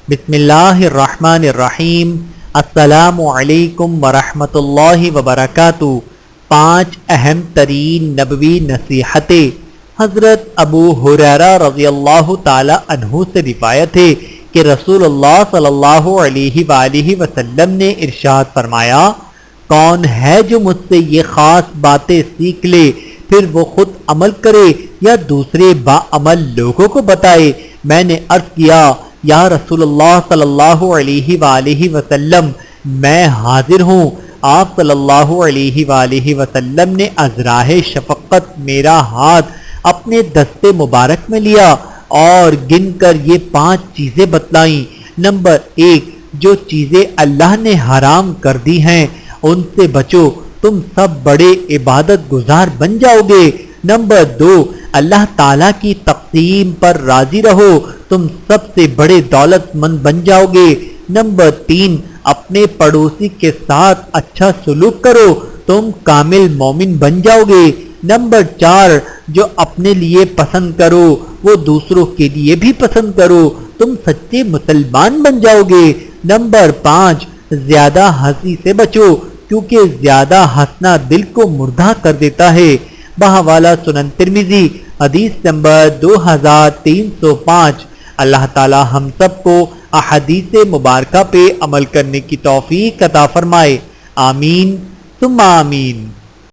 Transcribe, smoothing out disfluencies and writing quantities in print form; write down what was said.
بسم اللہ الرحمن الرحیم۔ السلام علیکم ورحمۃ اللہ وبرکاتہ۔ 5 اہم ترین نبوی نصیحتیں۔ حضرت ابو ہریرہ رضی اللہ تعالی عنہ سے روایت ہے کہ رسول اللہ صلی اللہ علیہ وآلہ وسلم نے ارشاد فرمایا، کون ہے جو مجھ سے یہ خاص باتیں سیکھ لے پھر وہ خود عمل کرے یا دوسرے باعمل لوگوں کو بتائے؟ میں نے عرض کیا، یا رسول اللہ صلی اللہ علیہ وآلہ وسلم، میں حاضر ہوں۔ آپ صلی اللہ علیہ وآلہ وسلم نے ازراہ شفقت میرا ہاتھ اپنے دستے مبارک میں لیا اور گن کر یہ 5 چیزیں بتلائیں۔ نمبر 1، جو چیزیں اللہ نے حرام کر دی ہیں ان سے بچو، تم سب بڑے عبادت گزار بن جاؤ گے۔ نمبر 2، اللہ تعالیٰ کی تقسیم پر راضی رہو، تم سب سے بڑے دولت مند بن جاؤ گے۔ نمبر 3، اپنے پڑوسی کے ساتھ اچھا سلوک کرو، تم کامل مومن بن جاؤ گے۔ نمبر 4، جو اپنے لیے پسند کرو وہ دوسروں کے لیے بھی پسند کرو، تم سچے مسلمان بن جاؤ گے۔ نمبر 5، زیادہ ہنسی سے بچو کیونکہ زیادہ ہنسنا دل کو مردہ کر دیتا ہے۔ بحوالہ سنن ترمذی، حدیث نمبر 2305۔ اللہ تعالی ہم سب کو احادیث مبارکہ پہ عمل کرنے کی توفیق عطا فرمائے، آمین ثم آمین۔